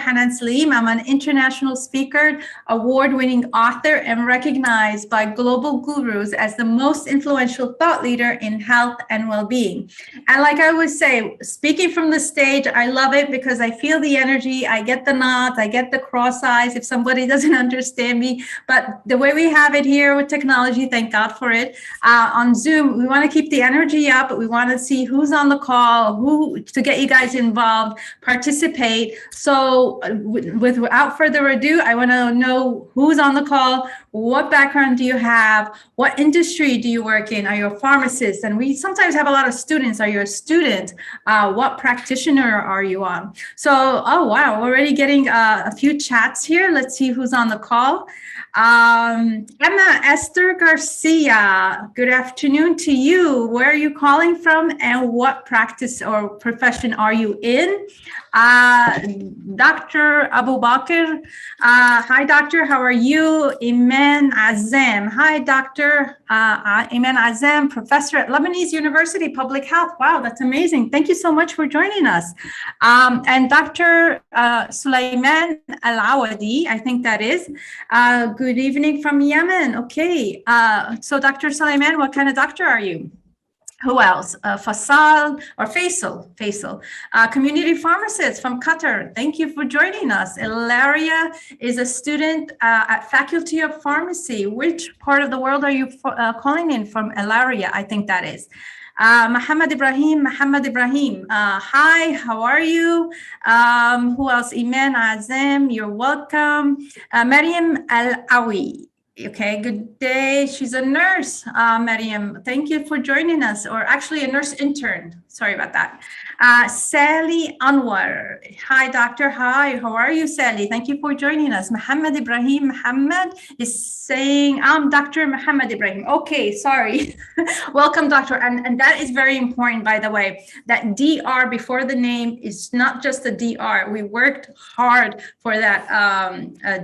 Hanan Selim. I'm an international speaker, award-winning author, and recognized by global gurus as the most influential thought leader in health and well-being. And like I always say, speaking from the stage, I love it because I feel the energy, I get the nods, I get the cross eyes if somebody doesn't understand me. But the way we have it here with technology, thank God for it, on Zoom, we want to keep the energy up, but we want to see who's on the call, who to get you guys involved, participate. So without further ado, I want to know who's on the call, what background do you have, what industry do you work in, are you a pharmacist? And we sometimes have a lot of students. Are you a student? What practitioner are you on? So, oh wow, we're already getting a few chats here. Let's see who's on the call. Emma Esther Garcia, good afternoon to you. Where are you calling from and what practice or profession are you in? Dr. Abu Bakr, hi doctor, how are you? Iman Azam, hi Dr. Iman Azam, professor at Lebanese University Public Health. Wow, that's amazing. Thank you so much for joining us. And Dr. Sulaiman Al-Awadi, I think that is. Good evening from Yemen. Okay, so Dr. Sulaiman, what kind of doctor are you? Who else? Faisal, community pharmacist from Qatar. Thank you for joining us. Ilaria is a student at Faculty of Pharmacy. Which part of the world are you calling in from, Ilaria? I think that is. Muhammad Ibrahim, hi, how are you? Who else? Iman Azam, you're welcome. Mariam Al-Awi. Okay, good day. She's a nurse, Mariam. Thank you for joining us, or actually a nurse intern. Sorry about that. Sally Anwar. Hi, doctor. Hi, how are you, Sally? Thank you for joining us. Muhammad Ibrahim Muhammad is saying, I'm Dr. Muhammad Ibrahim. Okay, sorry. Welcome, doctor. And that is very important, by the way. That DR before the name is not just a DR. We worked hard for that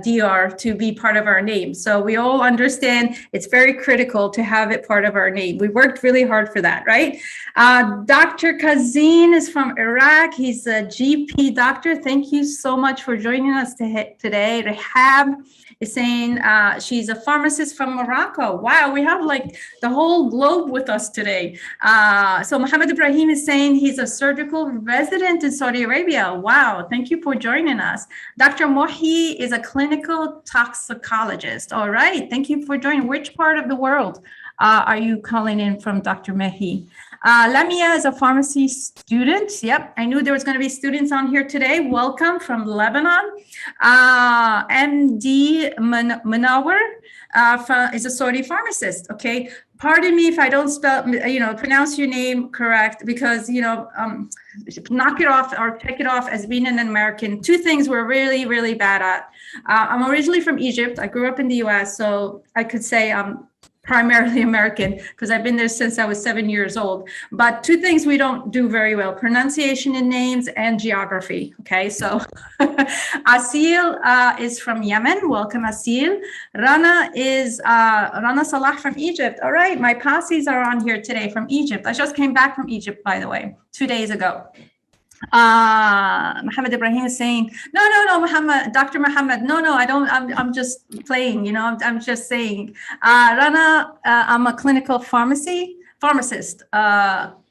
DR to be part of our name. So we all understand it's very critical to have it part of our name. We worked really hard for that, right? Dr. Kazin is from Iraq. He's a GP doctor. Thank you so much for joining us today. Rehab is saying she's a pharmacist from Morocco. Wow, we have like the whole globe with us today. So Muhammad Ibrahim is saying he's a surgical resident in Saudi Arabia. Wow, thank you for joining us. Dr. Mohi is a clinical toxicologist. All right, thank you for joining. Which part of the world are you calling in from, Dr. Mehi? Lamia is a pharmacy student. Yep, I knew there was going to be students on here today. Welcome from Lebanon. MD Manawar is a Saudi pharmacist. Okay, pardon me if I don't pronounce your name correct, because knock it off or take it off as being an American. Two things we're really, really bad at. I'm originally from Egypt. I grew up in the US, so I could say I'm primarily American because I've been there since I was 7 years old. But two things we don't do very well: pronunciation in names and geography. Okay, so Asil is from Yemen. Welcome, Asil. Rana is Rana Salah from Egypt. All right, my posses are on here today from Egypt. I just came back from Egypt, by the way, 2 days ago. Muhammad Ibrahim is saying, no, Muhammad, Dr. Muhammad, no, I don't, I'm just playing, I'm just saying. Rana, I'm a clinical pharmacist,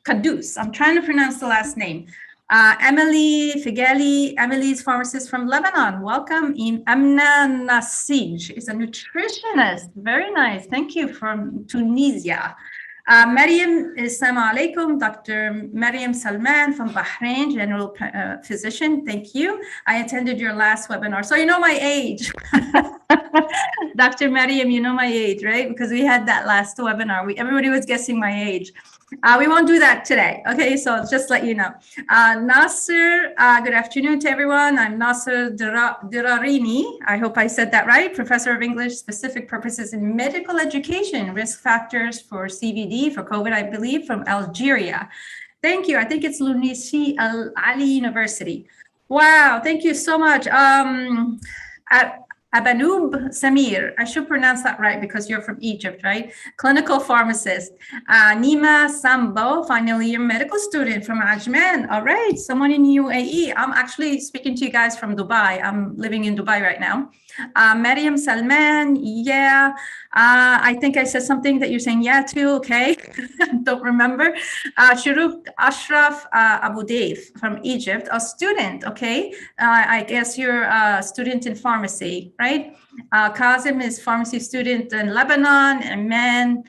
Kadus. I'm trying to pronounce the last name. Emily Figeli, Emily's pharmacist from Lebanon. Welcome. Amna Nasij is a nutritionist. Very nice. Thank you, from Tunisia. Mariam, assalamu alaikum, Dr. Mariam Salman from Bahrain, general physician. Thank you. I attended your last webinar. So you know my age. Dr. Mariam, you know my age, right? Because we had that last webinar. Everybody was guessing my age. We won't do that today. Okay, so just let you know. Nasser, good afternoon to everyone. I'm Nasser Dirarini. I hope I said that right. Professor of English, specific purposes in medical education, risk factors for CVD, for COVID, I believe, from Algeria. Thank you. I think it's Lunisi Al Ali University. Wow, thank you so much. Abanoob Samir, I should pronounce that right because you're from Egypt, right? Clinical pharmacist. Nima Sambo, final year medical student from Ajman. All right, someone in UAE. I'm actually speaking to you guys from Dubai. I'm living in Dubai right now. Mariam Salman, yeah. I think I said something that you're saying yeah to, okay. Don't remember. Shuruk Ashraf Abu Daif from Egypt, a student, okay. I guess you're a student in pharmacy, right? Kazim is pharmacy student in Lebanon.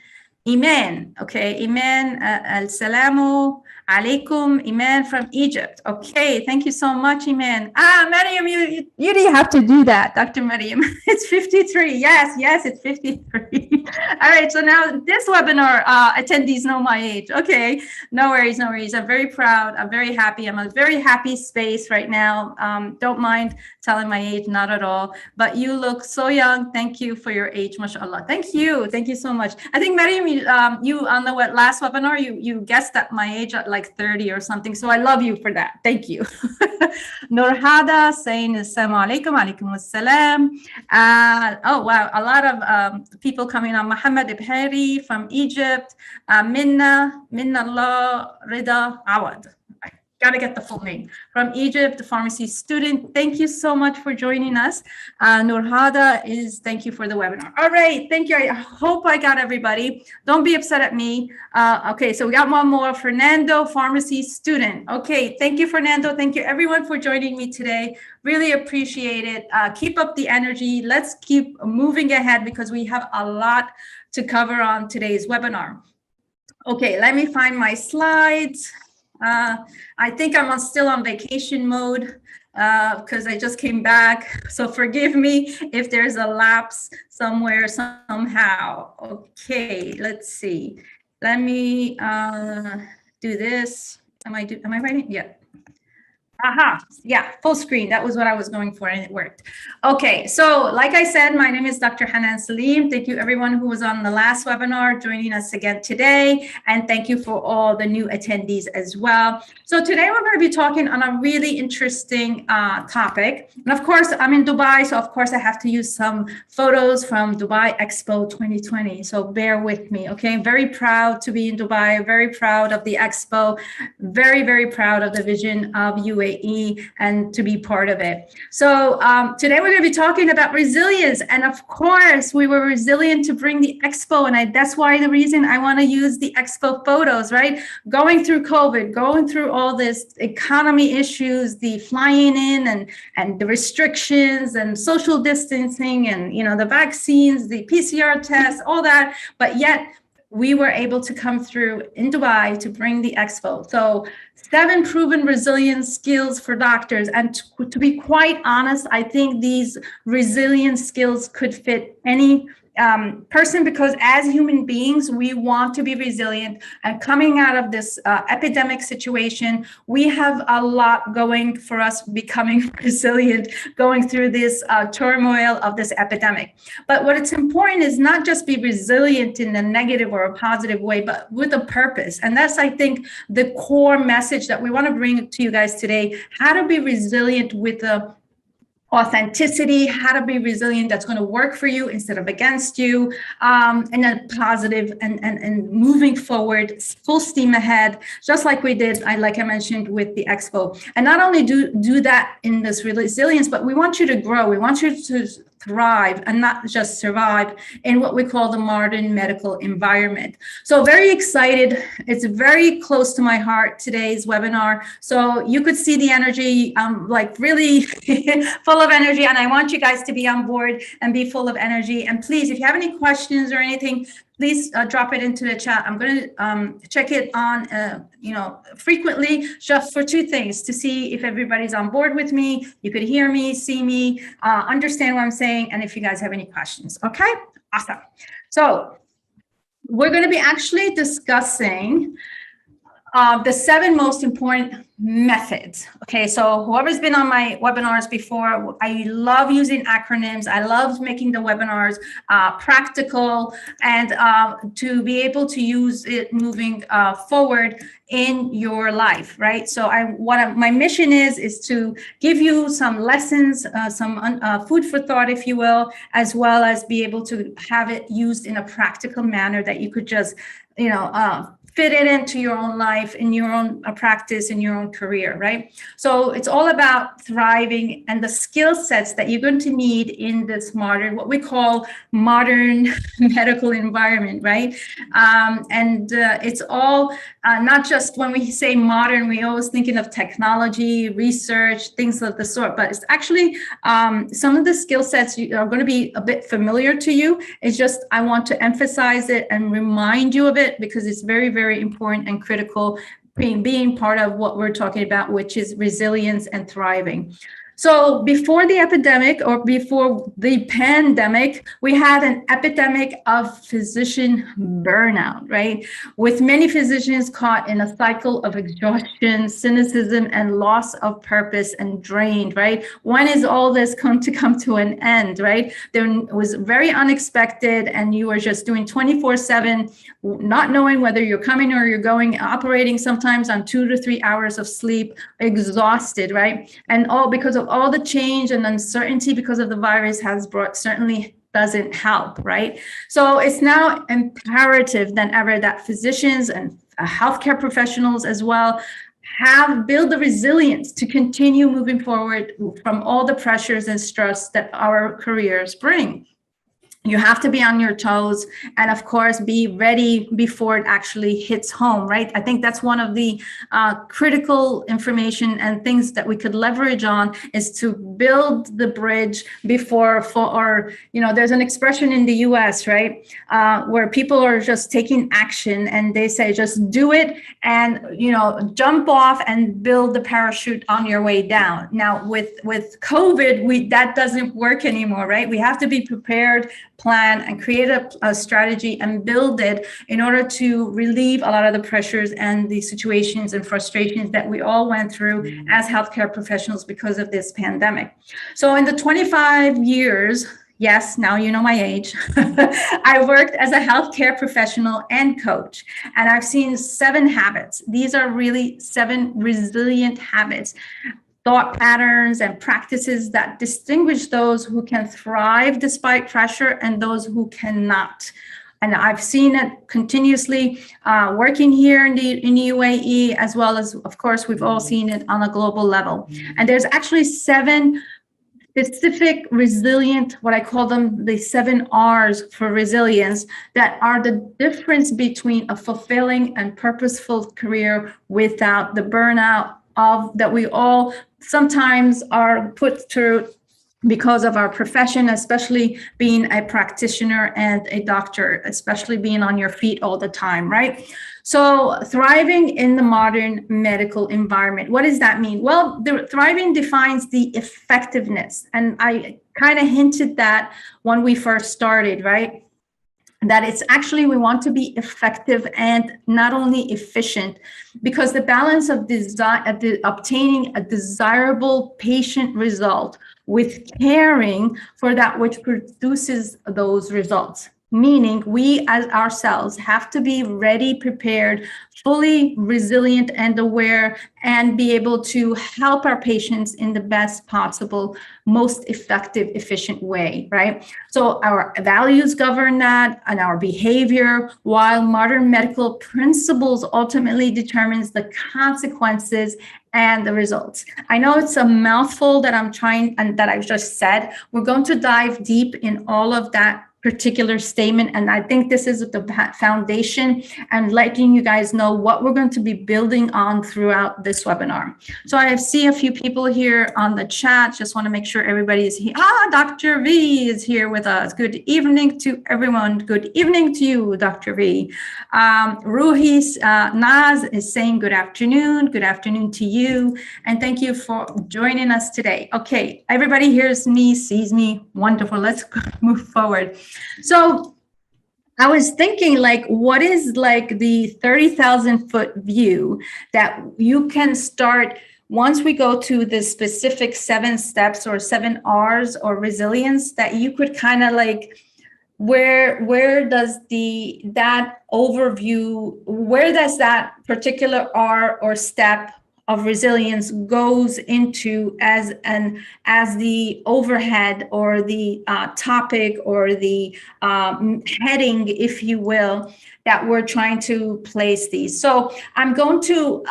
Iman, okay. Iman al-salamu alaikum. Iman from Egypt. Okay, thank you so much, Iman. Mariam, you didn't have to do that, Dr. Mariam. It's 53. Yes, it's 53. All right, so now this webinar attendees know my age. Okay, no worries. I'm very proud. I'm very happy. I'm a very happy space right now. Don't mind telling my age, not at all. But you look so young. Thank you for your age, mashallah. Thank you so much. I think Mariam, you on the last webinar, you guessed at my age at like 30 or something. So I love you for that. Thank you. Nurhada saying assalamu alaikum, alaikum assalam. Oh wow, a lot of people coming on. Muhammad Ibhari from Egypt. Minna Allah Rida Awad. Got to get the full name. From Egypt, the pharmacy student. Thank you so much for joining us. Nurhada thank you for the webinar. All right, thank you. I hope I got everybody. Don't be upset at me. Okay, so we got one more. Fernando, pharmacy student. Okay, thank you, Fernando. Thank you, everyone, for joining me today. Really appreciate it. Keep up the energy. Let's keep moving ahead because we have a lot to cover on today's webinar. Okay, let me find my slides. I think I'm still on vacation mode because I just came back. So forgive me if there's a lapse somewhere, somehow. Okay, let's see. Let me do this. Am I writing? Yeah. Aha, yeah, full screen. That was what I was going for and it worked. Okay, so like I said, my name is Dr. Hanan Selim. Thank you everyone who was on the last webinar joining us again today. And thank you for all the new attendees as well. So today we're going to be talking on a really interesting topic. And of course, I'm in Dubai, so of course I have to use some photos from Dubai Expo 2020. So bear with me, okay? I'm very proud to be in Dubai, very proud of the Expo, very, very proud of the vision of UAE and to be part of it. So today we're going to be talking about resilience, and of course we were resilient to bring the Expo, and that's why the reason I want to use the Expo photos, right? Going through COVID, going through all this economy issues, the flying in and the restrictions and social distancing and the vaccines, the PCR tests, all that, but yet we were able to come through in Dubai to bring the Expo. So 7 proven resilience skills for doctors. And to be quite honest, I think these resilience skills could fit any person, because as human beings, we want to be resilient. And coming out of this epidemic situation, we have a lot going for us becoming resilient, going through this turmoil of this epidemic. But what it's important is not just be resilient in a negative or a positive way, but with a purpose. And that's, I think, the core message that we want to bring to you guys today: how to be resilient with a authenticity, how to be resilient that's going to work for you instead of against you, and then positive and moving forward, full steam ahead, just like we did, like I mentioned, with the Expo. And not only do that in this resilience, but we want you to grow. We want you to thrive and not just survive in what we call the modern medical environment. So very excited. It's very close to my heart, today's webinar. So you could see the energy. I'm like really full of energy, and I want you guys to be on board and be full of energy. And please, if you have any questions or anything, please drop it into the chat. I'm going to check it on, frequently, just for 2 things: to see if everybody's on board with me, you could hear me, see me, understand what I'm saying, and if you guys have any questions. Okay, awesome. So we're going to be actually discussing The 7 most important methods. Okay, so whoever's been on my webinars before, I love using acronyms. I love making the webinars practical and to be able to use it moving forward in your life, right? So my mission is to give you some lessons, some food for thought, if you will, as well as be able to have it used in a practical manner that you could just, fit it into your own life, in your own practice, in your own career, right? So it's all about thriving and the skill sets that you're going to need in this modern, what we call modern medical environment, right? It's all not just when we say modern, we always thinking of technology, research, things of the sort, but it's actually some of the skill sets are going to be a bit familiar to you. It's just, I want to emphasize it and remind you of it because it's very, very important and critical being part of what we're talking about, which is resilience and thriving. So before the epidemic or before the pandemic, we had an epidemic of physician burnout, right? With many physicians caught in a cycle of exhaustion, cynicism, and loss of purpose and drained, right? When is all this going to come to an end, right? There was very unexpected and you were just doing 24/7, not knowing whether you're coming or you're going, operating sometimes on 2 to 3 hours of sleep, exhausted, right? And all because of all the change and uncertainty because of the virus has brought certainly doesn't help, right? So it's now imperative than ever that physicians and healthcare professionals as well build the resilience to continue moving forward from all the pressures and stress that our careers bring. You have to be on your toes and of course be ready before it actually hits home, right? I think that's one of the critical information and things that we could leverage on is to build the bridge before, there's an expression in the US, right? Where people are just taking action and they say, just do it and, jump off and build the parachute on your way down. Now with COVID, that doesn't work anymore, right? We have to be prepared, plan and create a strategy and build it in order to relieve a lot of the pressures and the situations and frustrations that we all went through as healthcare professionals because of this pandemic. So in the 25 years, yes, now you know my age, I worked as a healthcare professional and coach, and I've seen 7 habits. These are really 7 resilient habits, thought patterns and practices that distinguish those who can thrive despite pressure and those who cannot. And I've seen it continuously working here in the UAE, as well as, of course, we've all seen it on a global level. And there's actually 7 specific resilient, what I call them, the 7 R's for resilience, that are the difference between a fulfilling and purposeful career without the burnout that we all sometimes are put through because of our profession, especially being a practitioner and a doctor, especially being on your feet all the time, right? So thriving in the modern medical environment, what does that mean? Well, the thriving defines the effectiveness. And I kind of hinted that when we first started, right? That it's actually, we want to be effective and not only efficient, because the balance of obtaining a desirable patient result with caring for that which produces those results. Meaning we as ourselves have to be ready, prepared, fully resilient and aware, and be able to help our patients in the best possible, most effective, efficient way, right? So our values govern that and our behavior, while modern medical principles ultimately determines the consequences and the results. I know it's a mouthful that I'm trying and that I've just said. We're going to dive deep in all of that particular statement. And I think this is the foundation and letting you guys know what we're going to be building on throughout this webinar. So I see a few people here on the chat. Just want to make sure everybody is here. Dr. V is here with us. Good evening to everyone. Good evening to you, Dr. V. Ruhi Naz is saying good afternoon. Good afternoon to you. And thank you for joining us today. Okay, everybody hears me, sees me. Wonderful. Let's move forward. So I was thinking, like, what is like the 30,000-foot view that you can start once we go to the specific 7 steps or 7 R's or resilience, that you could kind of like, where does that overview, where does that particular R or step of resilience goes into as the overhead or the topic or the heading, if you will, that we're trying to place these. So I'm going to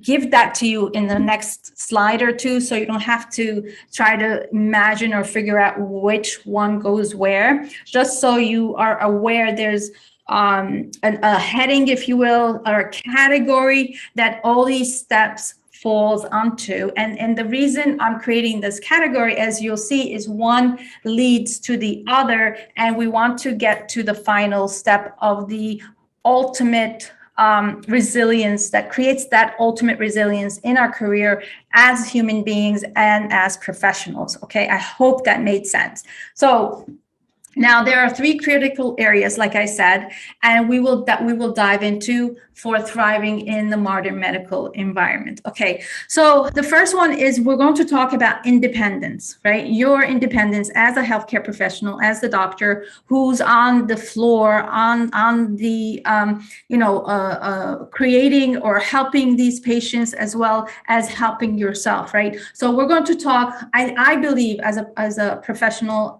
give that to you in the next slide or two, so you don't have to try to imagine or figure out which one goes where. Just so you are aware, there's a heading, if you will, or a category that all these steps falls onto. And the reason I'm creating this category, as you'll see, is one leads to the other, and we want to get to the final step of the ultimate resilience that creates that ultimate resilience in our career as human beings and as professionals. Okay, I hope that made sense. So now there are 3 critical areas, like I said, and we will dive into for thriving in the modern medical environment. Okay, so the first one is we're going to talk about independence, right? Your independence as a healthcare professional, as the doctor who's on the floor, on the creating or helping these patients as well as helping yourself, right? So we're going to talk. I believe as a professional,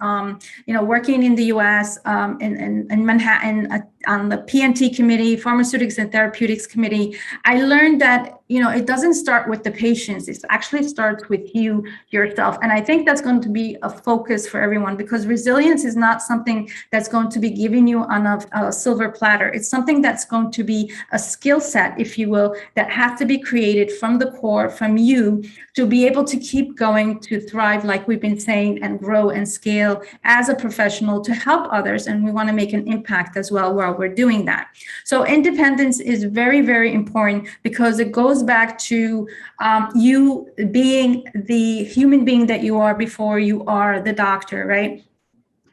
working in the U.S. In Manhattan on the PNT committee, Pharmaceutics and Therapeutics committee, I learned that it doesn't start with the patients. It actually starts with you yourself, and I think that's going to be a focus for everyone, because resilience is not something that's going to be given you on a silver platter. It's something that's going to be a skill set, if you will, that has to be created from the core, from you, to be able to keep going, to thrive, like we've been saying, and grow and scale as a professional to help others. And we want to make an impact as well while we're doing that. So independence is very, very important, because it goes back to you being the human being that you are before you are the doctor, right?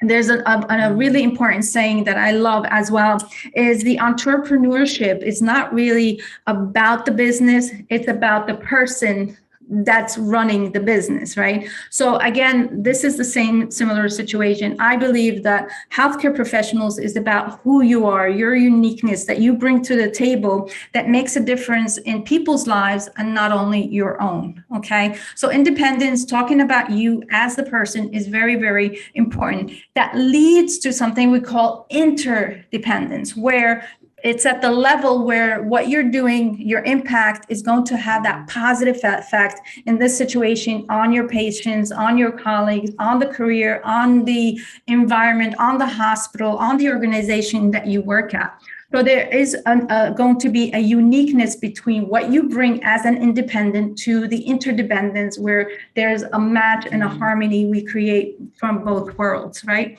There's a really important saying that I love as well, is the entrepreneurship is not really about the business, it's about the person that's running the business, right? So again, this is the similar situation. I believe that healthcare professionals is about who you are, your uniqueness that you bring to the table that makes a difference in people's lives and not only your own, okay? So independence, talking about you as the person, is very, very important. That leads to something we call interdependence, where it's at the level where what you're doing, your impact is going to have that positive effect in this situation on your patients, on your colleagues, on the career, on the environment, on the hospital, on the organization that you work at. So there is going to be a uniqueness between what you bring as an independent to the interdependence, where there's a match and a harmony we create from both worlds, right?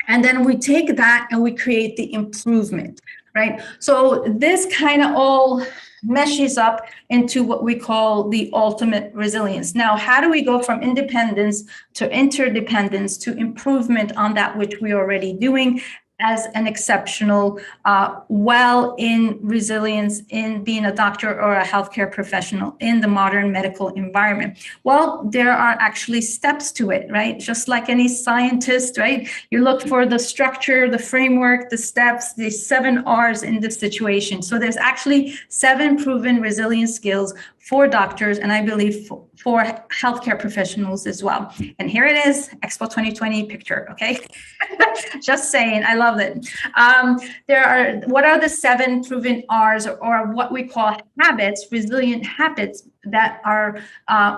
And then we take that and we create the improvement, right? So this kind of all meshes up into what we call the ultimate resilience. Now, how do we go from independence to interdependence to improvement on that which we're already doing as an exceptional, in resilience in being a doctor or a healthcare professional in the modern medical environment? Well, there are actually steps to it, right? Just like any scientist, right? You look for the structure, the framework, the steps, the 7 R's in this situation. So there's actually 7 proven resilience skills for doctors, and I believe for healthcare professionals as well. And here it is, Expo 2020 picture, okay? Just saying, I love it. What are the 7 proven R's, or what we call habits, resilient habits, that are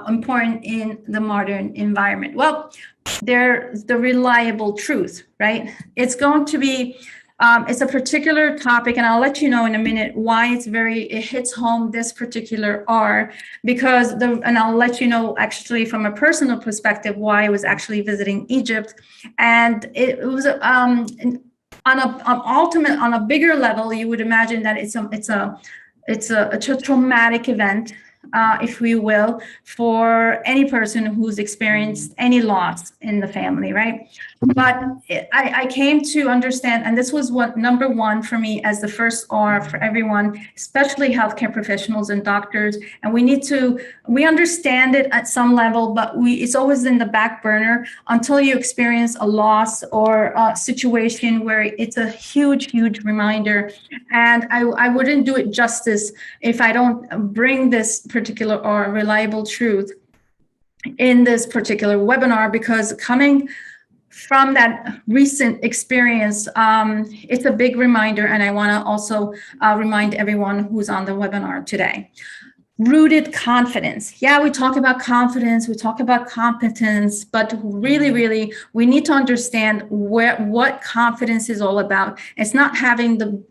important in the modern environment? Well, there's the reliable truth, right? It's going to be it's a particular topic, and I'll let you know in a minute why it hits home this particular R, and I'll let you know actually from a personal perspective why I was actually visiting Egypt. And it was on a bigger level, you would imagine that it's a traumatic event, if we will, for any person who's experienced any loss in the family, right? But I came to understand, and this was what number one for me as the first R for everyone, especially healthcare professionals and doctors. And we understand it at some level, but it's always in the back burner until you experience a loss or a situation where it's a huge, huge reminder. And I wouldn't do it justice if I don't bring this particular or reliable truth in this particular webinar, because coming from that recent experience, it's a big reminder, and I want to also remind everyone who's on the webinar today. Rooted confidence. Yeah, we talk about confidence, we talk about competence, but really, we need to understand what confidence is all about. It's not having the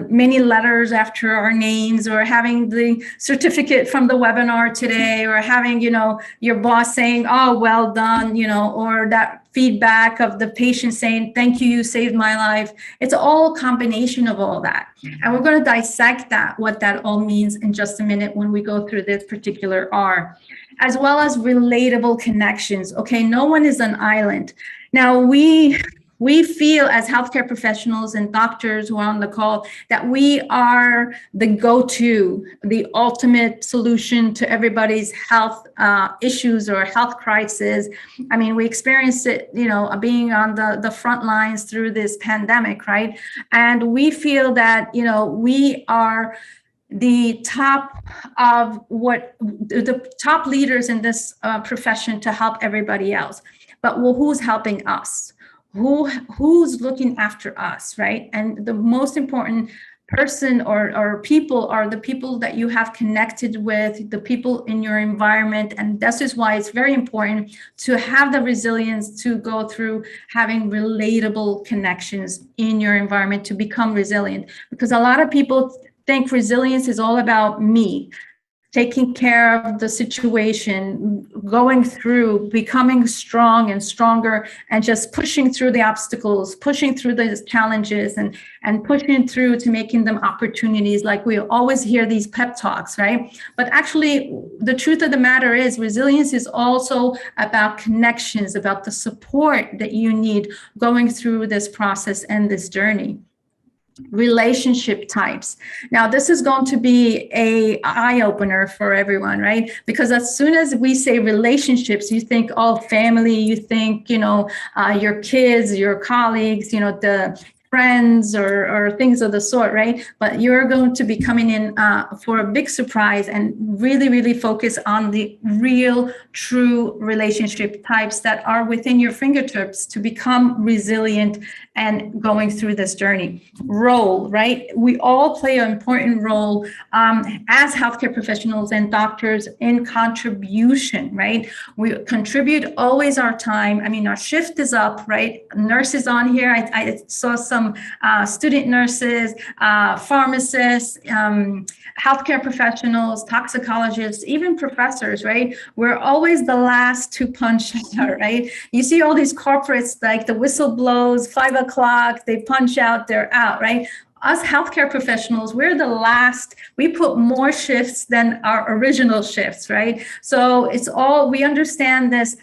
many letters after our names, or having the certificate from the webinar today, or having, your boss saying, oh, well done, or that feedback of the patient saying, thank you, you saved my life. It's all a combination of all that. And we're going to dissect what that all means in just a minute when we go through this particular R, as well as relatable connections. Okay, no one is an island. Now, we feel as healthcare professionals and doctors who are on the call that we are the go-to, the ultimate solution to everybody's health issues or health crisis. I mean, we experienced it, being on the front lines through this pandemic, right? And we feel that, we are the top of the top leaders in this profession to help everybody else. But who's helping us? Who's looking after us, right? And the most important person or people are the people that you have connected with, the people in your environment. And this is why it's very important to have the resilience to go through having relatable connections in your environment to become resilient. Because a lot of people think resilience is all about me, taking care of the situation, going through, becoming strong and stronger, and just pushing through the obstacles, pushing through the challenges, and pushing through to making them opportunities. Like we always hear these pep talks, right? But actually, the truth of the matter is resilience is also about connections, about the support that you need going through this process and this journey. Relationship types. Now, this is going to be an eye-opener for everyone, right? Because as soon as we say relationships, you think, oh, family, you think, your kids, your colleagues, the friends or things of the sort, right? But you're going to be coming in for a big surprise and really focus on the real, true relationship types that are within your fingertips to become resilient and going through this journey. Role, right? We all play an important role as healthcare professionals and doctors in contribution, right? We contribute always our time. I mean, our shift is up, right? Nurses on here. I saw some student nurses, pharmacists, healthcare professionals, toxicologists, even professors, right? We're always the last to punch out, right? You see all these corporates, like the whistle blows, 5 o'clock, they punch out, they're out, right? Us healthcare professionals, we're the last. We put more shifts than our original shifts, right? So it's all, we understand this.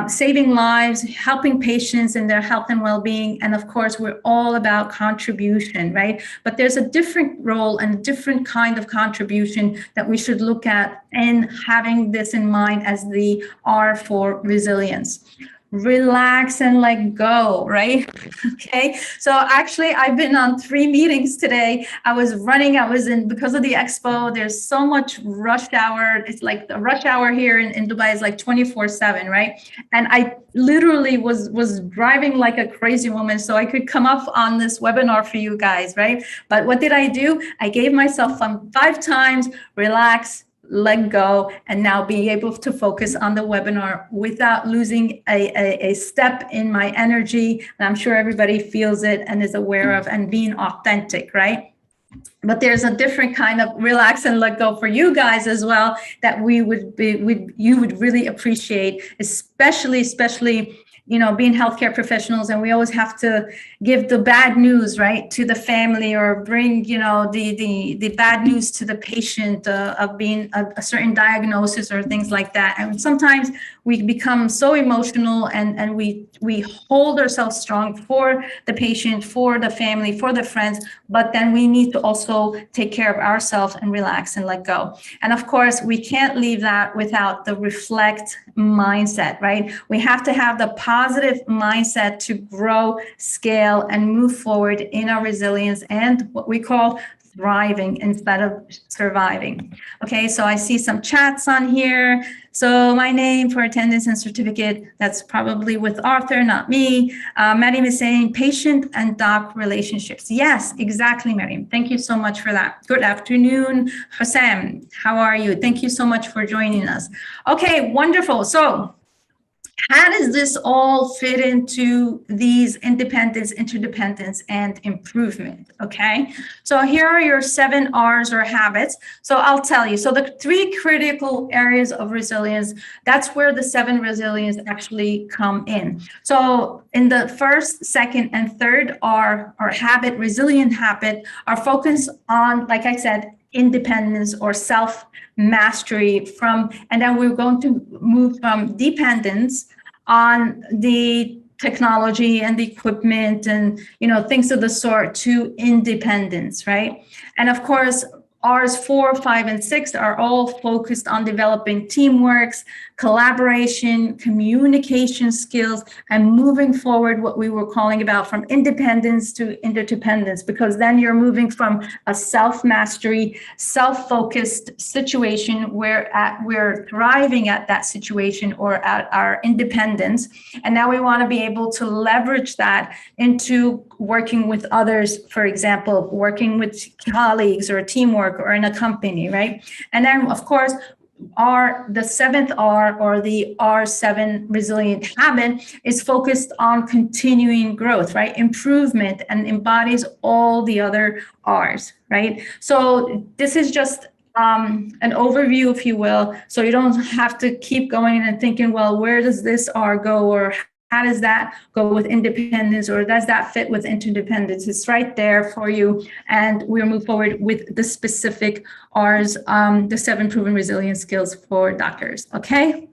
Saving lives, helping patients in their health and well-being. And of course, we're all about contribution, right? But there's a different role and a different kind of contribution that we should look at, and having this in mind as the R for resilience. Relax and let go, right? Okay. So actually, I've been on 3 meetings today. I was in, because of the expo, there's so much rush hour. It's like the rush hour here in Dubai is like 24/7, right? And I literally was driving like a crazy woman so I could come up on this webinar for you guys, right? But what did I do? I gave myself 5 times, relax, let go, and now be able to focus on the webinar without losing a step in my energy. And I'm sure everybody feels it and is aware of, and being authentic, right? But there's a different kind of relax and let go for you guys as well that you would really appreciate, especially being healthcare professionals, and we always have to give the bad news, right, to the family, or bring, the bad news to the patient of being a certain diagnosis or things like that. And sometimes we become so emotional, and we hold ourselves strong for the patient, for the family, for the friends, but then we need to also take care of ourselves and relax and let go. And of course, we can't leave that without the reflect mindset, right? We have to have the positive mindset to grow, scale, and move forward in our resilience and what we call thriving instead of surviving. Okay, so I see some chats on here. So my name for attendance and certificate, that's probably with Arthur, not me. Mariam is saying patient and doc relationships. Yes, exactly, Mariam. Thank you so much for that. Good afternoon, Hussam. How are you? Thank you so much for joining us. Okay, wonderful. So how does this all fit into these independence, interdependence, and improvement? Okay, so here are your 7 R's or habits. So I'll tell you. So the 3 critical areas of resilience, that's where the 7 resilience actually come in. So in the first, second, and third R, or habit, resilient habit, are focused on, like I said, independence or self-mastery from, and then we're going to move from dependence on the technology and the equipment and, you know, things of the sort to independence, right? And of course, R's 4, 5, and 6 are all focused on developing teamwork, collaboration, communication skills, and moving forward what we were calling about from independence to interdependence, because then you're moving from a self-mastery, self-focused situation where we're thriving at that situation or at our independence. And now we want to be able to leverage that into working with others, for example, working with colleagues or teamwork or in a company, right? And then, of course, the 7th R, or the R7 resilient habit, is focused on continuing growth, right? Improvement, and embodies all the other R's, right? So this is just an overview, if you will, so you don't have to keep going and thinking, well, where does this R go, or how does that go with independence, or does that fit with interdependence? It's right there for you. And we'll move forward with the specific R's, the 7 proven resilience skills for doctors. Okay.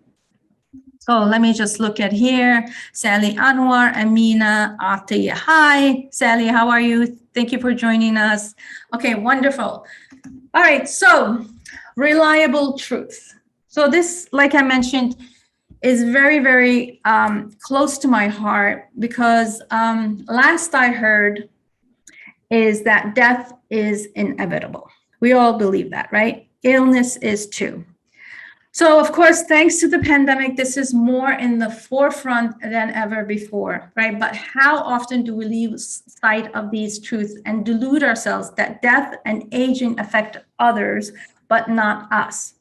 So let me just look at here. Sally Anwar, Amina, Atiya. Hi, Sally, how are you? Thank you for joining us. Okay, wonderful. All right, so reliable truth. So this, like I mentioned, is very, very close to my heart, because last I heard is that death is inevitable. We all believe that, right? Illness is too. So of course, thanks to the pandemic, this is more in the forefront than ever before, right? But how often do we lose sight of these truths and delude ourselves that death and aging affect others, but not us?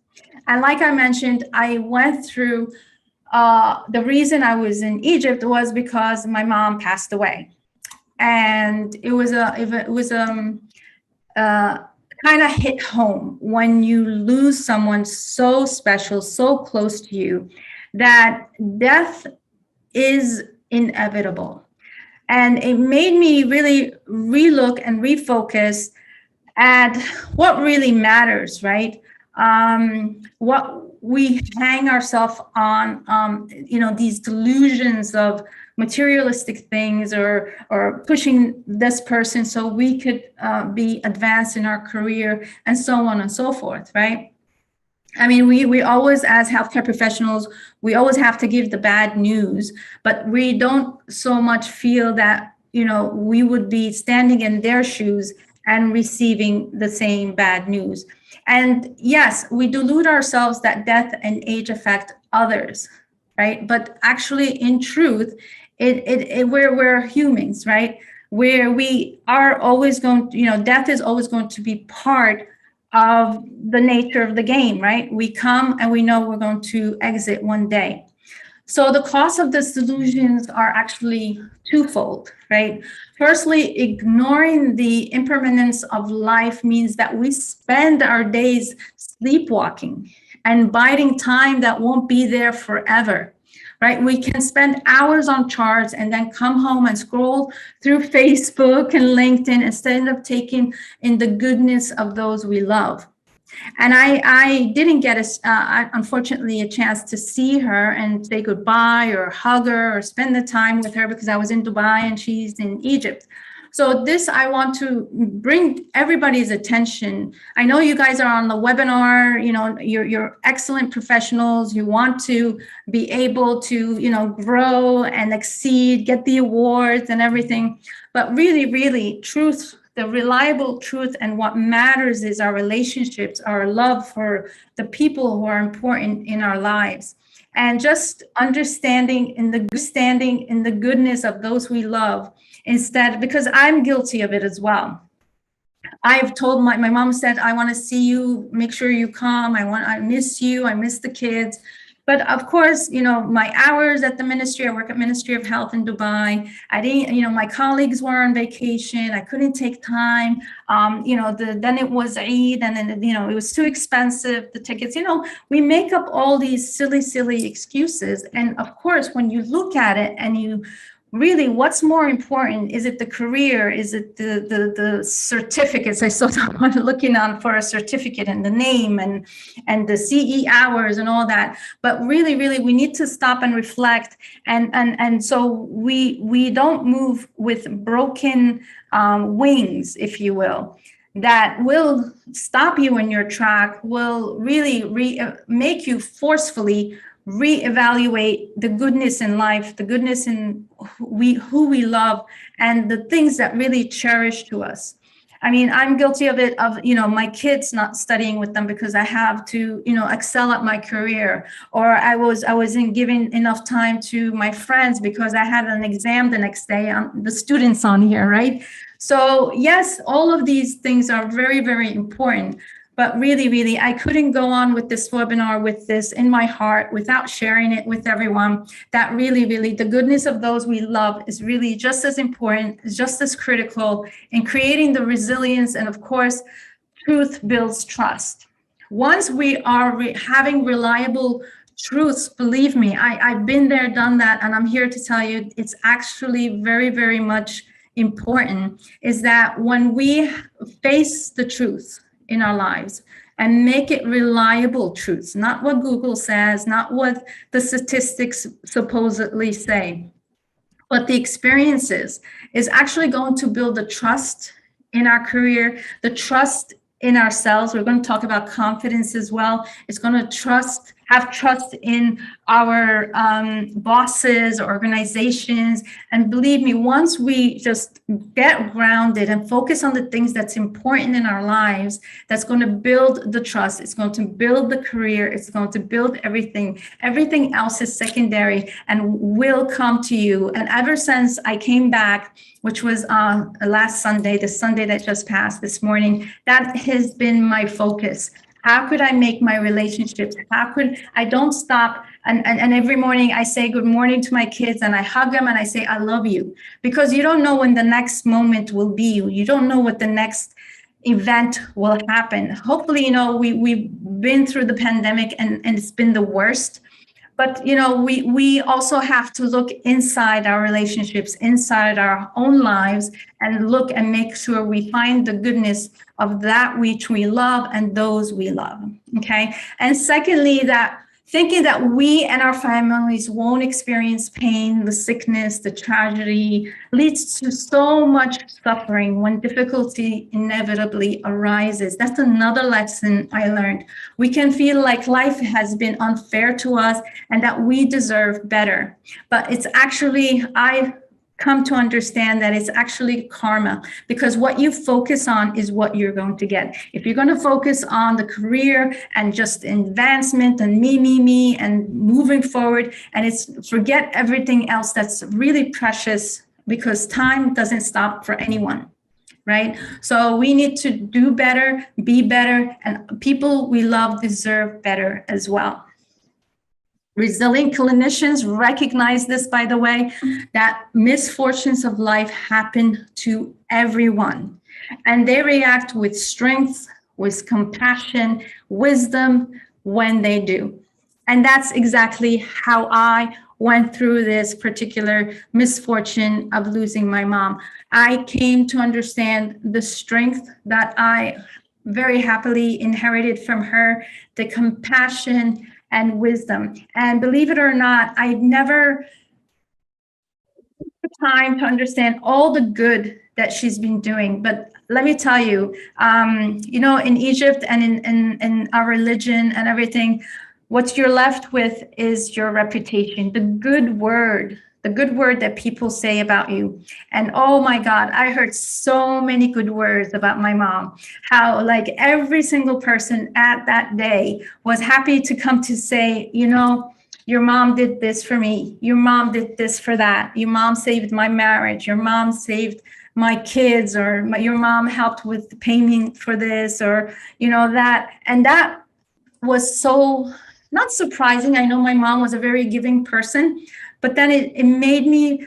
And like I mentioned, I went through the reason I was in Egypt was because my mom passed away, and it was kind of hit home when you lose someone so special, so close to you, that death is inevitable. And it made me really relook and refocus at what really matters, right? What we hang ourselves on, these delusions of materialistic things, or pushing this person so we could be advanced in our career, and so on and so forth, right? I mean, we always, as healthcare professionals, we always have to give the bad news, but we don't so much feel that, we would be standing in their shoes and receiving the same bad news. And yes, we delude ourselves that death and age affect others, right? But actually, in truth, we're humans, right? Where we are always going, death is always going to be part of the nature of the game, right? We come and we know we're going to exit one day. So the cost of these delusions are actually twofold, right? Firstly, ignoring the impermanence of life means that we spend our days sleepwalking and biding time that won't be there forever, right? We can spend hours on charts and then come home and scroll through Facebook and LinkedIn instead of taking in the goodness of those we love. And I didn't get, unfortunately, a chance to see her and say goodbye or hug her or spend the time with her because I was in Dubai and she's in Egypt. So this, I want to bring everybody's attention. I know you guys are on the webinar, you're excellent professionals. You want to be able to, grow and exceed, get the awards and everything. But really, really, the reliable truth and what matters is our relationships, our love for the people who are important in our lives. And just understanding in the goodness of those we love instead, because I'm guilty of it as well. I've told my mom said, I want to see you, make sure you come. I miss you. I miss the kids. But of course, my hours at the ministry, I work at Ministry of Health in Dubai. I didn't, my colleagues were on vacation. I couldn't take time. Then it was Eid and then, it was too expensive, the tickets, we make up all these silly excuses. And of course, when you look at it and you really, what's more important? Is it the career? Is it the certificates? I saw someone looking on for a certificate and the name and the CE hours and all that. But really, we need to stop and reflect. And so we don't move with broken wings, if you will, that will stop you in your track, will really make you forcefully reevaluate the goodness in life, the goodness in who we love, and the things that really cherish to us. I mean, I'm guilty of it, my kids not studying with them because I have to, excel at my career, or I wasn't giving enough time to my friends because I had an exam the next day. The students on here, right? So yes, all of these things are very, very important. But really, I couldn't go on with this webinar with this in my heart without sharing it with everyone. That really, the goodness of those we love is really just as important, just as critical in creating the resilience. And of course, truth builds trust. Once we are having reliable truths, believe me, I've been there, done that, and I'm here to tell you it's actually very, very much important, is that when we face the truth in our lives and make it reliable truths, not what Google says, not what the statistics supposedly say, but the experiences is actually going to build the trust in our career, the trust in ourselves. We're going to talk about confidence as well. It's going to have trust in our bosses, organizations. And believe me, once we just get grounded and focus on the things that's important in our lives, that's going to build the trust. It's going to build the career. It's going to build everything. Everything else is secondary and will come to you. And ever since I came back, which was last Sunday, the Sunday that just passed this morning, that has been my focus. How could I make my relationships? I don't stop. And every morning I say good morning to my kids and I hug them and I say, I love you, because you don't know when the next moment will be. You don't know what the next event will happen. Hopefully, we've been through the pandemic and it's been the worst. But, we also have to look inside our relationships, inside our own lives, and look and make sure we find the goodness of that which we love and those we love. Okay. And secondly, that thinking that we and our families won't experience pain, the sickness, the tragedy leads to so much suffering when difficulty inevitably arises. That's another lesson I learned. We can feel like life has been unfair to us and that we deserve better. But it's actually, I've come to understand that it's actually karma, because what you focus on is what you're going to get. If you're going to focus on the career and just advancement and me and moving forward, and it's forget everything else that's really precious, because time doesn't stop for anyone, right? So we need to do better, be better, and people we love deserve better as well. Resilient clinicians recognize this, by the way, that misfortunes of life happen to everyone, and they react with strength, with compassion, wisdom when they do. And that's exactly how I went through this particular misfortune of losing my mom. I came to understand the strength that I very happily inherited from her the compassion and wisdom. And believe it or not, I never took time to understand all the good that she's been doing. But let me tell you, in Egypt and in our religion and everything, what you're left with is your reputation, the good word that people say about you. And oh my God, I heard so many good words about my mom, how like every single person at that day was happy to come to say, your mom did this for me. Your mom did this for that. Your mom saved my marriage. Your mom saved my kids, or your mom helped with paying for this, or, that. And that was so not surprising. I know my mom was a very giving person, but then it made me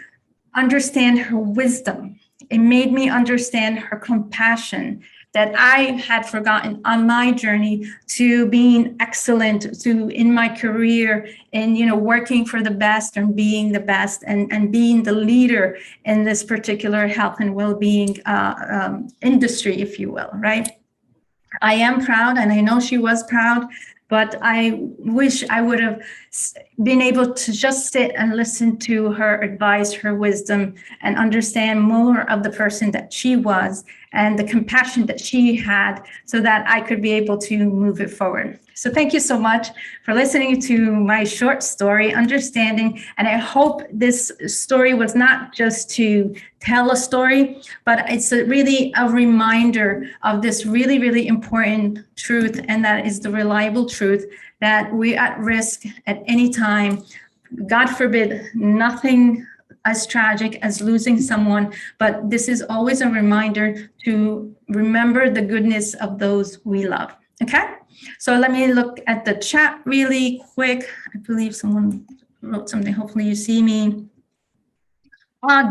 understand her wisdom. It made me understand her compassion that I had forgotten on my journey to being excellent, to in my career, and working for the best and being the best, and being the leader in this particular health and well-being industry, if you will, right? I am proud, and I know she was proud, but I wish I would have been able to just sit and listen to her advice, her wisdom, and understand more of the person that she was and the compassion that she had, so that I could be able to move it forward. So thank you so much for listening to my short story, Understanding. And I hope this story was not just to tell a story, but it's really a reminder of this really, really important truth, and that is the reliable truth that we're at risk at any time. God forbid, nothing as tragic as losing someone, but this is always a reminder to remember the goodness of those we love. Okay, so let me look at the chat really quick. I believe someone wrote something. Hopefully you see me.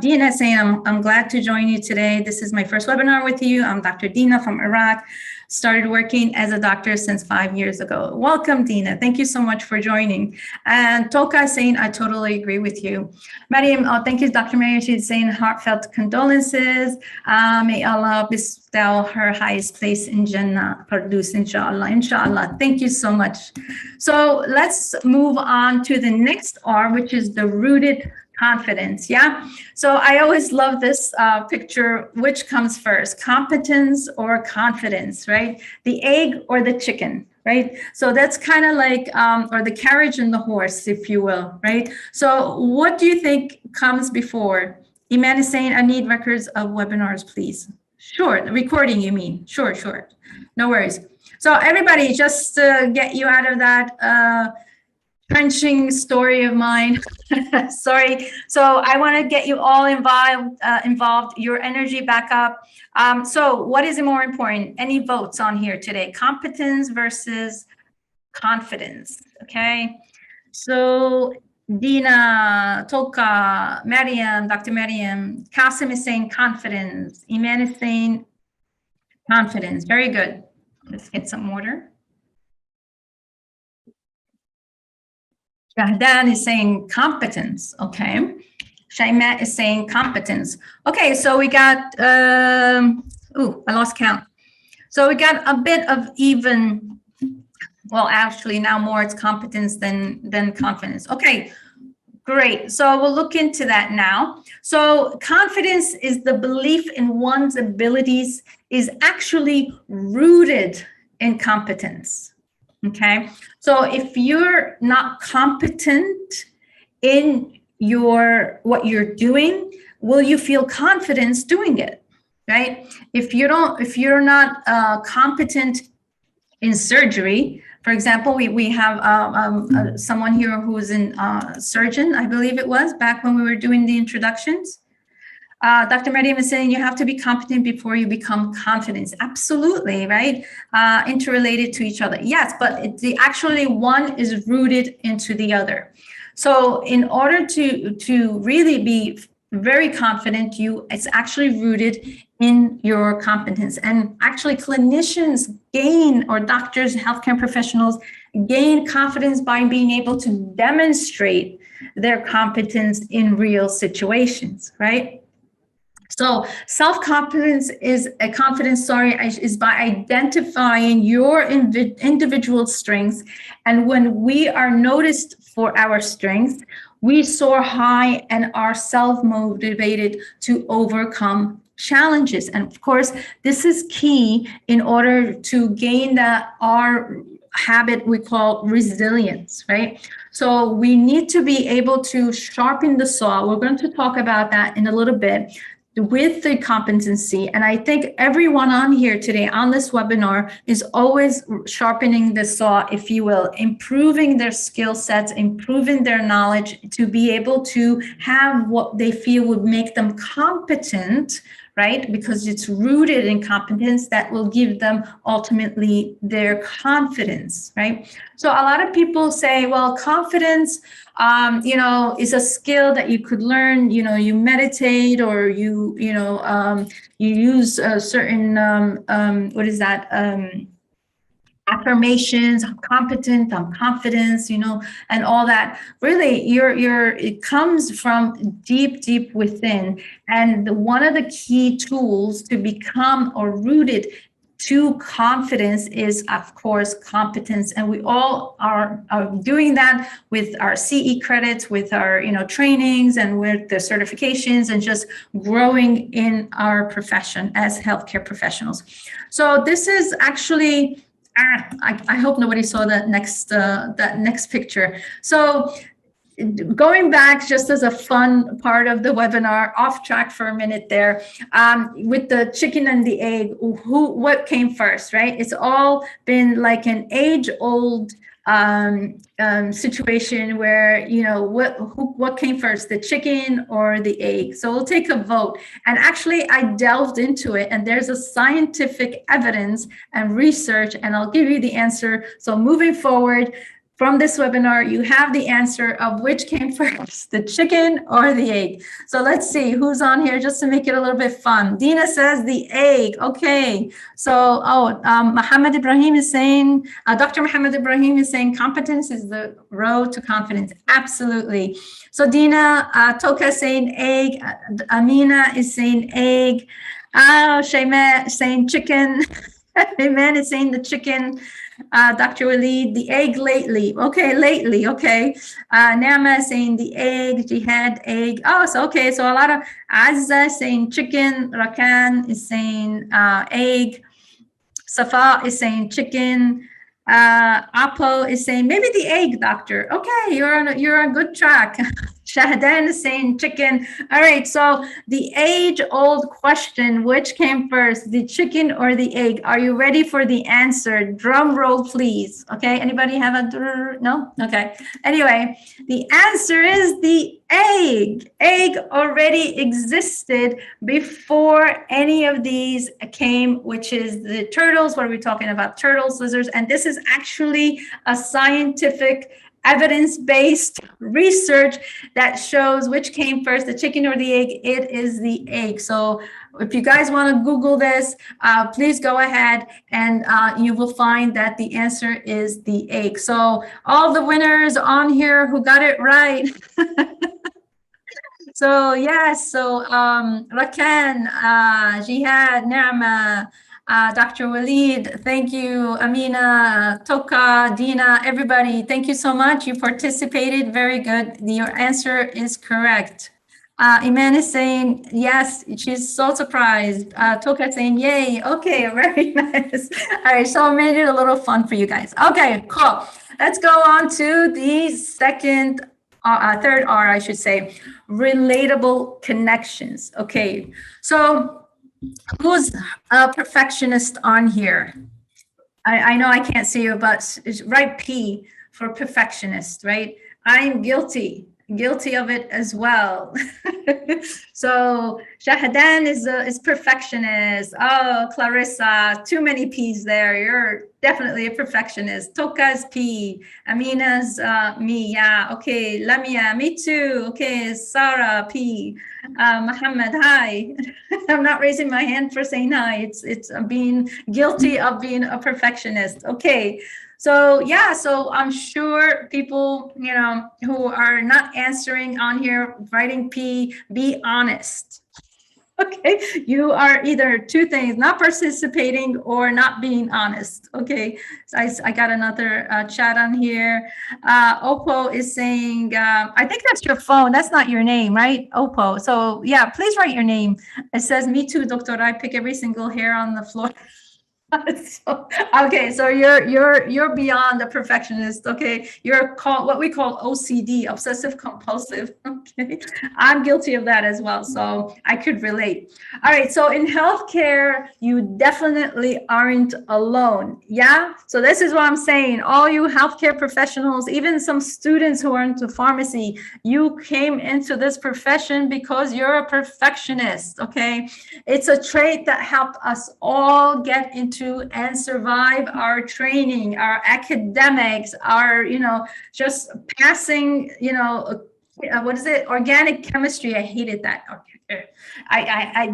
Dina saying, I'm glad to join you today. This is my first webinar with you. I'm Dr. Dina from Iraq. Started working as a doctor since 5 years ago. Welcome, Dina. Thank you so much for joining. And Toka saying, I totally agree with you. Mariam, thank you, Dr. Mariam. She's saying heartfelt condolences. May Allah bestow her highest place in Jannah, produce, inshallah. Inshallah. Thank you so much. So let's move on to the next R, which is the rooted confidence. Yeah. So I always love this picture. Which comes first, competence or confidence, right? The egg or the chicken, right? So that's kind of like, or the carriage and the horse, if you will, right? So what do you think comes before? Iman is saying, I need records of webinars, please. Sure. The recording, you mean? Sure. No worries. So everybody, just get you out of that trenching story of mine. Sorry. So I want to get you all involved, your energy back up. So what is more important? Any votes on here today? Competence versus confidence. Okay. So Dina, Toka, Mariam, Dr. Mariam, Kasim is saying confidence. Iman is saying confidence. Very good. Let's get some order. Shahdan is saying competence. Okay. Shaimat is saying competence. Okay, so we got, I lost count. So we got a bit of even, well, actually now more it's competence than confidence. Okay, great. So we'll look into that now. So confidence is the belief in one's abilities is actually rooted in competence. Okay, so if you're not competent in what you're doing, will you feel confidence doing it? Right? If you're not competent in surgery, for example, we have someone here who's a surgeon, I believe it was back when we were doing the introductions. Dr. Mariam is saying you have to be competent before you become confident. Absolutely, right? Interrelated to each other. Yes, but actually one is rooted into the other. So in order to really be very confident, it's actually rooted in your competence. And actually clinicians gain, or doctors, healthcare professionals gain confidence by being able to demonstrate their competence in real situations, right? So self-confidence is a confidence, is by identifying your individual strengths. And when we are noticed for our strengths, we soar high and are self-motivated to overcome challenges. And of course, this is key in order to gain our habit we call resilience, right? So we need to be able to sharpen the saw. We're going to talk about that in a little bit with the competency. And I think everyone on here today on this webinar is always sharpening the saw, if you will, improving their skill sets, improving their knowledge to be able to have what they feel would make them competent, right? Because it's rooted in competence that will give them ultimately their confidence, right? So a lot of people say, well, confidence, is a skill that you could learn. You meditate, or you use a certain affirmations. I'm competent, I'm confident, and all that. Really, it comes from deep within. And one of the key tools to become or rooted to confidence is, of course, competence. And we all are doing that with our CE credits, with our trainings, and with the certifications, and just growing in our profession as healthcare professionals. So this is actually, I hope nobody saw that next picture. So going back, just as a fun part of the webinar, off track for a minute there, with the chicken and the egg, what came first, right? It's all been like an age-old situation where, what came first, the chicken or the egg? So we'll take a vote. And actually, I delved into it, and there's a scientific evidence and research, and I'll give you the answer. So moving forward, from this webinar, you have the answer of which came first, the chicken or the egg. So let's see who's on here, just to make it a little bit fun. Dina says the egg. Okay. So, Muhammad Ibrahim is saying, Dr. Muhammad Ibrahim is saying competence is the road to confidence. Absolutely. So Dina, Toka is saying egg. Amina is saying egg. Shayma is saying chicken. Iman is saying the chicken. Dr. Walid, the egg lately. Okay, lately. Okay. Nama saying the egg. Jihad, egg. Oh, so okay. So a lot of Azza saying chicken. Rakan is saying egg. Safa is saying chicken. Apo is saying maybe the egg, doctor. Okay, you're on good track. Shahdan is saying chicken. All right, so the age-old question, which came first, the chicken or the egg? Are you ready for the answer? Drum roll, please. Okay, anybody have a, no? Okay, anyway, the answer is the egg. Egg already existed before any of these came, which is the turtles. What are we talking about? Turtles, lizards, and this is actually a scientific evidence-based research that shows which came first, the chicken or the egg. It is the egg. So if you guys want to Google this, please go ahead, and you will find that the answer is the egg. So all the winners on here who got it right. So yes, so Rakan, Jihad, Naama, Dr. Walid, thank you, Amina, Toka, Dina, everybody, thank you so much. You participated, very good. Your answer is correct. Iman is saying yes, she's so surprised. Toka saying yay, okay, very nice. All right, so I made it a little fun for you guys. Okay, cool. Let's go on to the third R, I should say, relatable connections. Okay, so who's a perfectionist on here? I know I can't see you, but write P for perfectionist, right? I'm guilty of it as well. So Shahadan is perfectionist. Oh, Clarissa, too many P's there. You're definitely a perfectionist. Toka's P. Amina's me. Yeah. Okay. Lamia, me too. Okay. Sarah P. Muhammad, hi. I'm not raising my hand for saying hi. It's being guilty of being a perfectionist. Okay. So yeah, so I'm sure people, who are not answering on here, writing P, be honest. Okay, you are either two things, not participating or not being honest. Okay, so I got another chat on here. Oppo is saying, I think that's your phone. That's not your name, right? Oppo. So yeah, please write your name. It says, me too, doctor. I pick every single hair on the floor. So, okay, so you're beyond the perfectionist. Okay, you're called what we call OCD, obsessive compulsive. Okay, I'm guilty of that as well, so I could relate. All right, so in healthcare, you definitely aren't alone. Yeah, so this is what I'm saying. All you healthcare professionals, even some students who are into pharmacy, you came into this profession because you're a perfectionist. Okay, it's a trait that helped us all get into and survive our training, our academics, our, just passing, what is it? Organic chemistry. I hated that. Okay.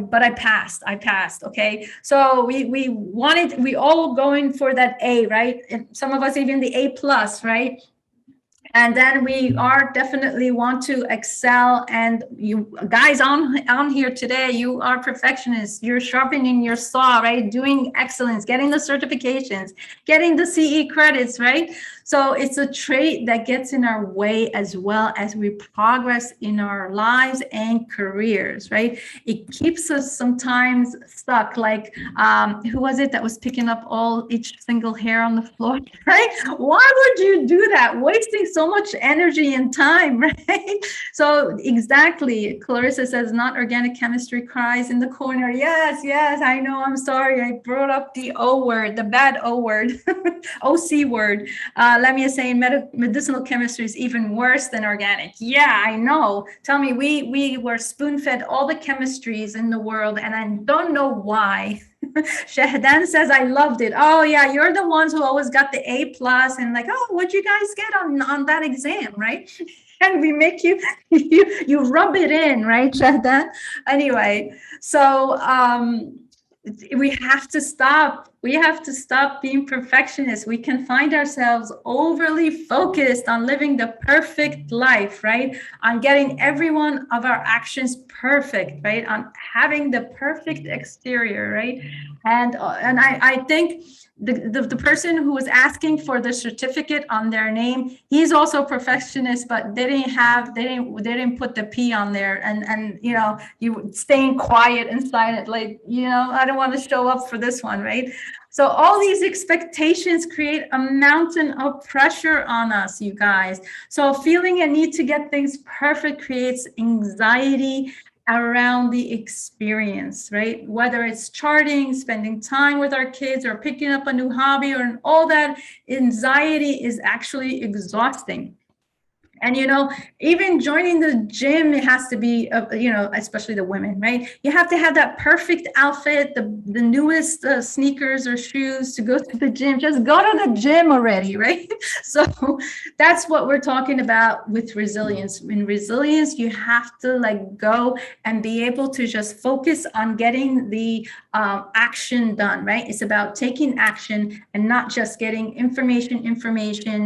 But I passed. Okay. So we all going for that A, right? And some of us even the A plus, right? And then we are definitely want to excel. And you guys on here today, you are perfectionists. You're sharpening your saw, right? Doing excellence, getting the certifications, getting the CE credits, right? So it's a trait that gets in our way as well as we progress in our lives and careers, right? It keeps us sometimes stuck. Like, who was it that was picking up each single hair on the floor, right? Why would you do that? Wasting so much energy and time, right? So exactly, Clarissa says, not organic chemistry, cries in the corner. Yes, I know, I'm sorry. I brought up the O word, the bad O word, OC word. Lemmy is saying medicinal chemistry is even worse than organic. Yeah, I know. Tell me, we were spoon-fed all the chemistries in the world, and I don't know why. Shahdan says, I loved it. Oh yeah, you're the ones who always got the A plus and like, oh, what'd you guys get on that exam, right? And we make you rub it in, right, Shahdan? Anyway, so we have to stop being perfectionists. We can find ourselves overly focused on living the perfect life, right? On getting every one of our actions perfect, right? On having the perfect exterior, right? And I think the person who was asking for the certificate on their name, he's also a perfectionist, but they didn't put the P on there, and you staying quiet and silent, like, I don't want to show up for this one, right? So all these expectations create a mountain of pressure on us, you guys. So feeling a need to get things perfect creates anxiety around the experience, right? Whether it's charting, spending time with our kids, or picking up a new hobby, or all that, anxiety is actually exhausting. And, even joining the gym, it has to be, especially the women, right? You have to have that perfect outfit, the newest sneakers or shoes to go to the gym. Just go to the gym already, right? So that's what we're talking about with resilience. In resilience, you have to go and be able to just focus on getting the action done, right? It's about taking action and not just getting information,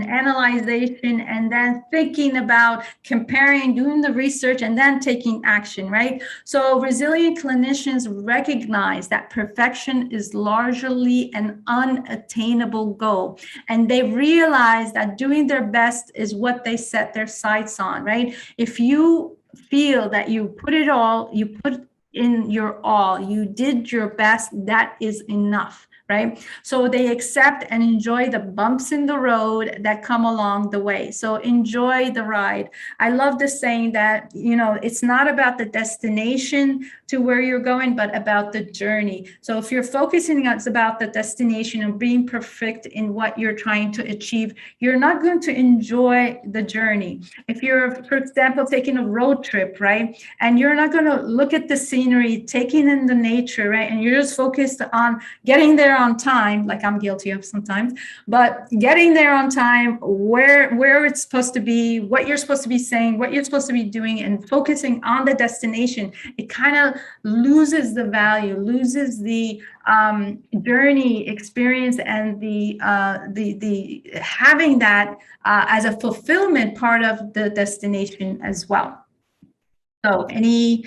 analyzation, and then thinking about comparing, doing the research, and then taking action, right? So resilient clinicians recognize that perfection is largely an unattainable goal, and they realize that doing their best is what they set their sights on, right? If you feel that you put it all, you put in your all, you did your best, that is enough, right? So they accept and enjoy the bumps in the road that come along the way. So enjoy the ride. I love the saying that, it's not about the destination to where you're going, but about the journey. So if you're focusing on it's about the destination and being perfect in what you're trying to achieve, you're not going to enjoy the journey. If you're, for example, taking a road trip, right? And you're not going to look at the scenery, taking in the nature, right? And you're just focused on getting there on time, like I'm guilty of sometimes, but getting there on time, where it's supposed to be, what you're supposed to be saying, what you're supposed to be doing, and focusing on the destination, it kind of loses the value, loses the journey experience, and the having that as a fulfillment part of the destination as well. So any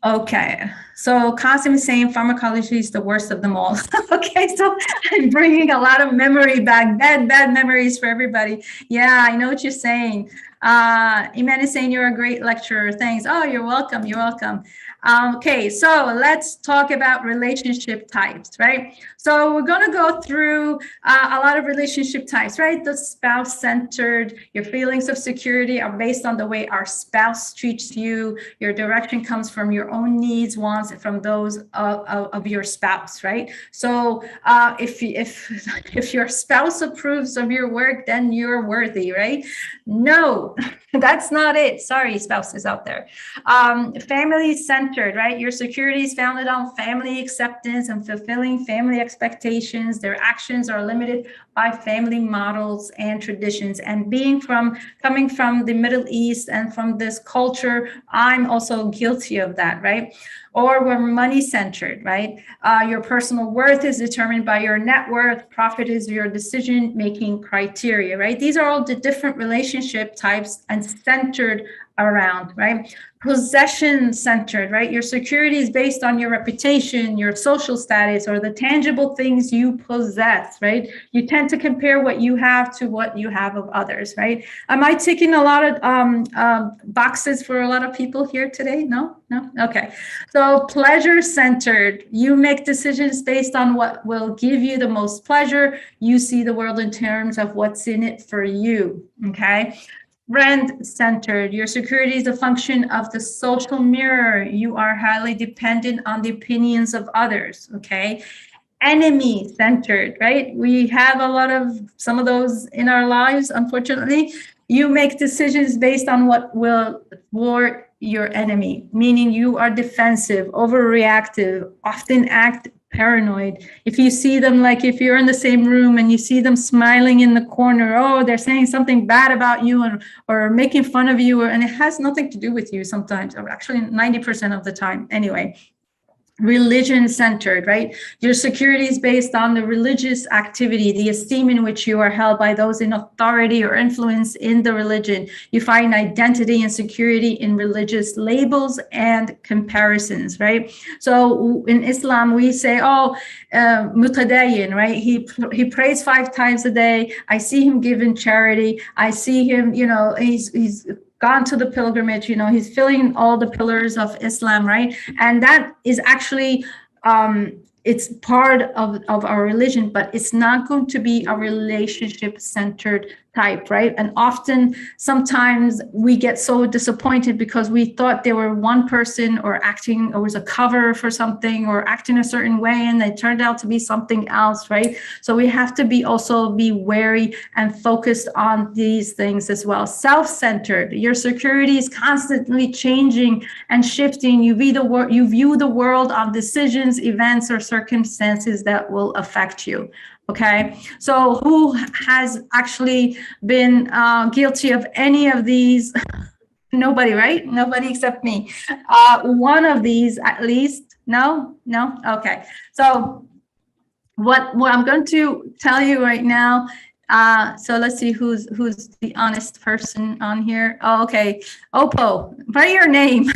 Okay, so Kasim is saying pharmacology is the worst of them all. Okay, so I'm bringing a lot of memory back, bad memories for everybody. Yeah, I know what you're saying. Iman is saying you're a great lecturer. Thanks. Oh, you're welcome. You're welcome. Okay, so let's talk about relationship types, right? So we're going to go through a lot of relationship types, right? The spouse-centered, your feelings of security are based on the way our spouse treats you. Your direction comes from your own needs, wants, from those of your spouse, right? So if your spouse approves of your work, then you're worthy, right? No, that's not it. Sorry, spouses out there. Family centered, right? Your security is founded on family acceptance and fulfilling family expectations. Their actions are limited by family models and traditions. And coming from the Middle East and from this culture, I'm also guilty of that, right? Or we're money centered, right? Your personal worth is determined by your net worth. Profit is your decision making criteria, right? These are all the different relationship types and centered around, right? Possession centered, right? Your security is based on your reputation, your social status, or the tangible things you possess, right? You tend to compare what you have to what you have of others, right? Am I ticking a lot of boxes for a lot of people here today? No? Okay. So pleasure centered, you make decisions based on what will give you the most pleasure. You see the world in terms of what's in it for you, okay? Friend-centered, your security is a function of the social mirror. You are highly dependent on the opinions of others, okay? Enemy-centered, right? We have a lot of some of those in our lives, unfortunately. You make decisions based on what will thwart your enemy, meaning you are defensive, overreactive, often act paranoid. If you see them, like if you're in the same room and you see them smiling in the corner, oh, they're saying something bad about you or making fun of you, and it has nothing to do with you sometimes, or actually 90% of the time anyway. Religion centered, right? Your security is based on the religious activity, the esteem in which you are held by those in authority or influence in the religion. You find identity and security in religious labels and comparisons, right? So in Islam, we say, oh, mutadayin, right? He prays 5 times a day. I see him giving charity. I see him, he's gone to the pilgrimage, he's filling all the pillars of Islam, right? And that is actually, it's part of our religion, but it's not going to be a relationship-centered type, right? And often, sometimes we get so disappointed because we thought they were one person or acting, or was a cover for something or acting a certain way, and they turned out to be something else, right? So we have to be wary and focused on these things as well. Self-centered, your security is constantly changing and shifting. You view the world on decisions, events, or circumstances that will affect you. Okay, so who has actually been guilty of any of these? Nobody, right? Nobody except me. One of these at least. No? Okay. So what I'm going to tell you right now, so let's see who's the honest person on here. Oh, okay. Oppo, write your name.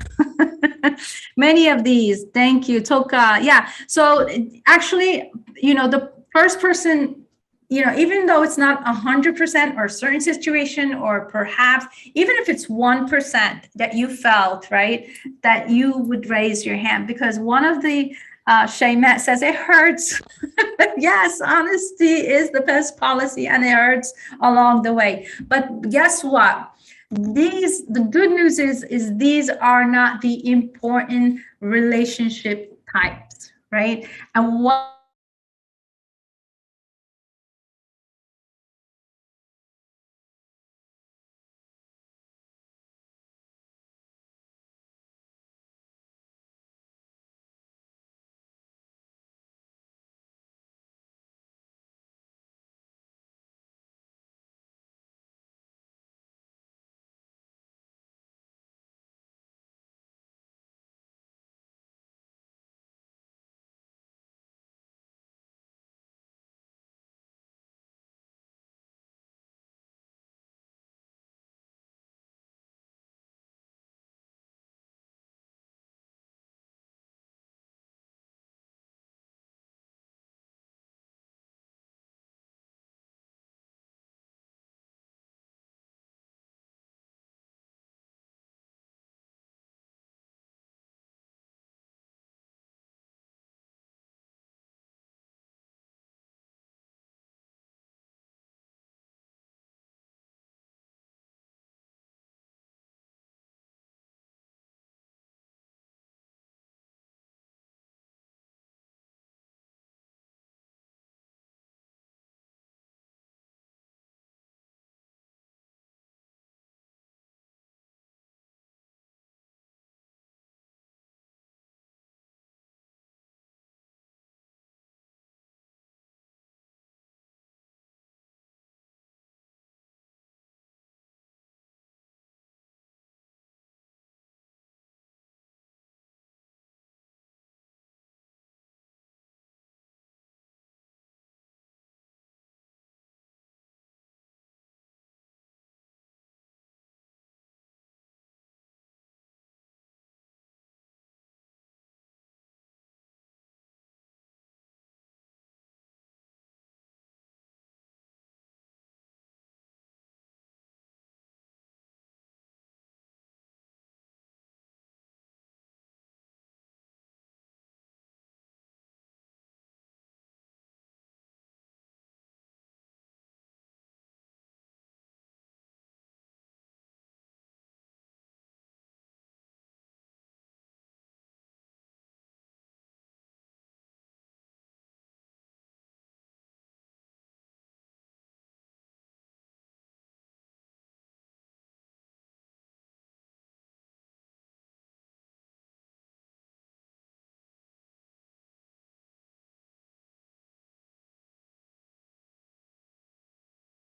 Many of these. Thank you. Toka. Yeah. So actually, the first person, even though it's not 100% or a certain situation, or perhaps even if it's 1% that you felt, right, that you would raise your hand, because one of the Shaymet says it hurts. Yes, honesty is the best policy, and it hurts along the way. But guess what? The good news is these are not the important relationship types, right? And what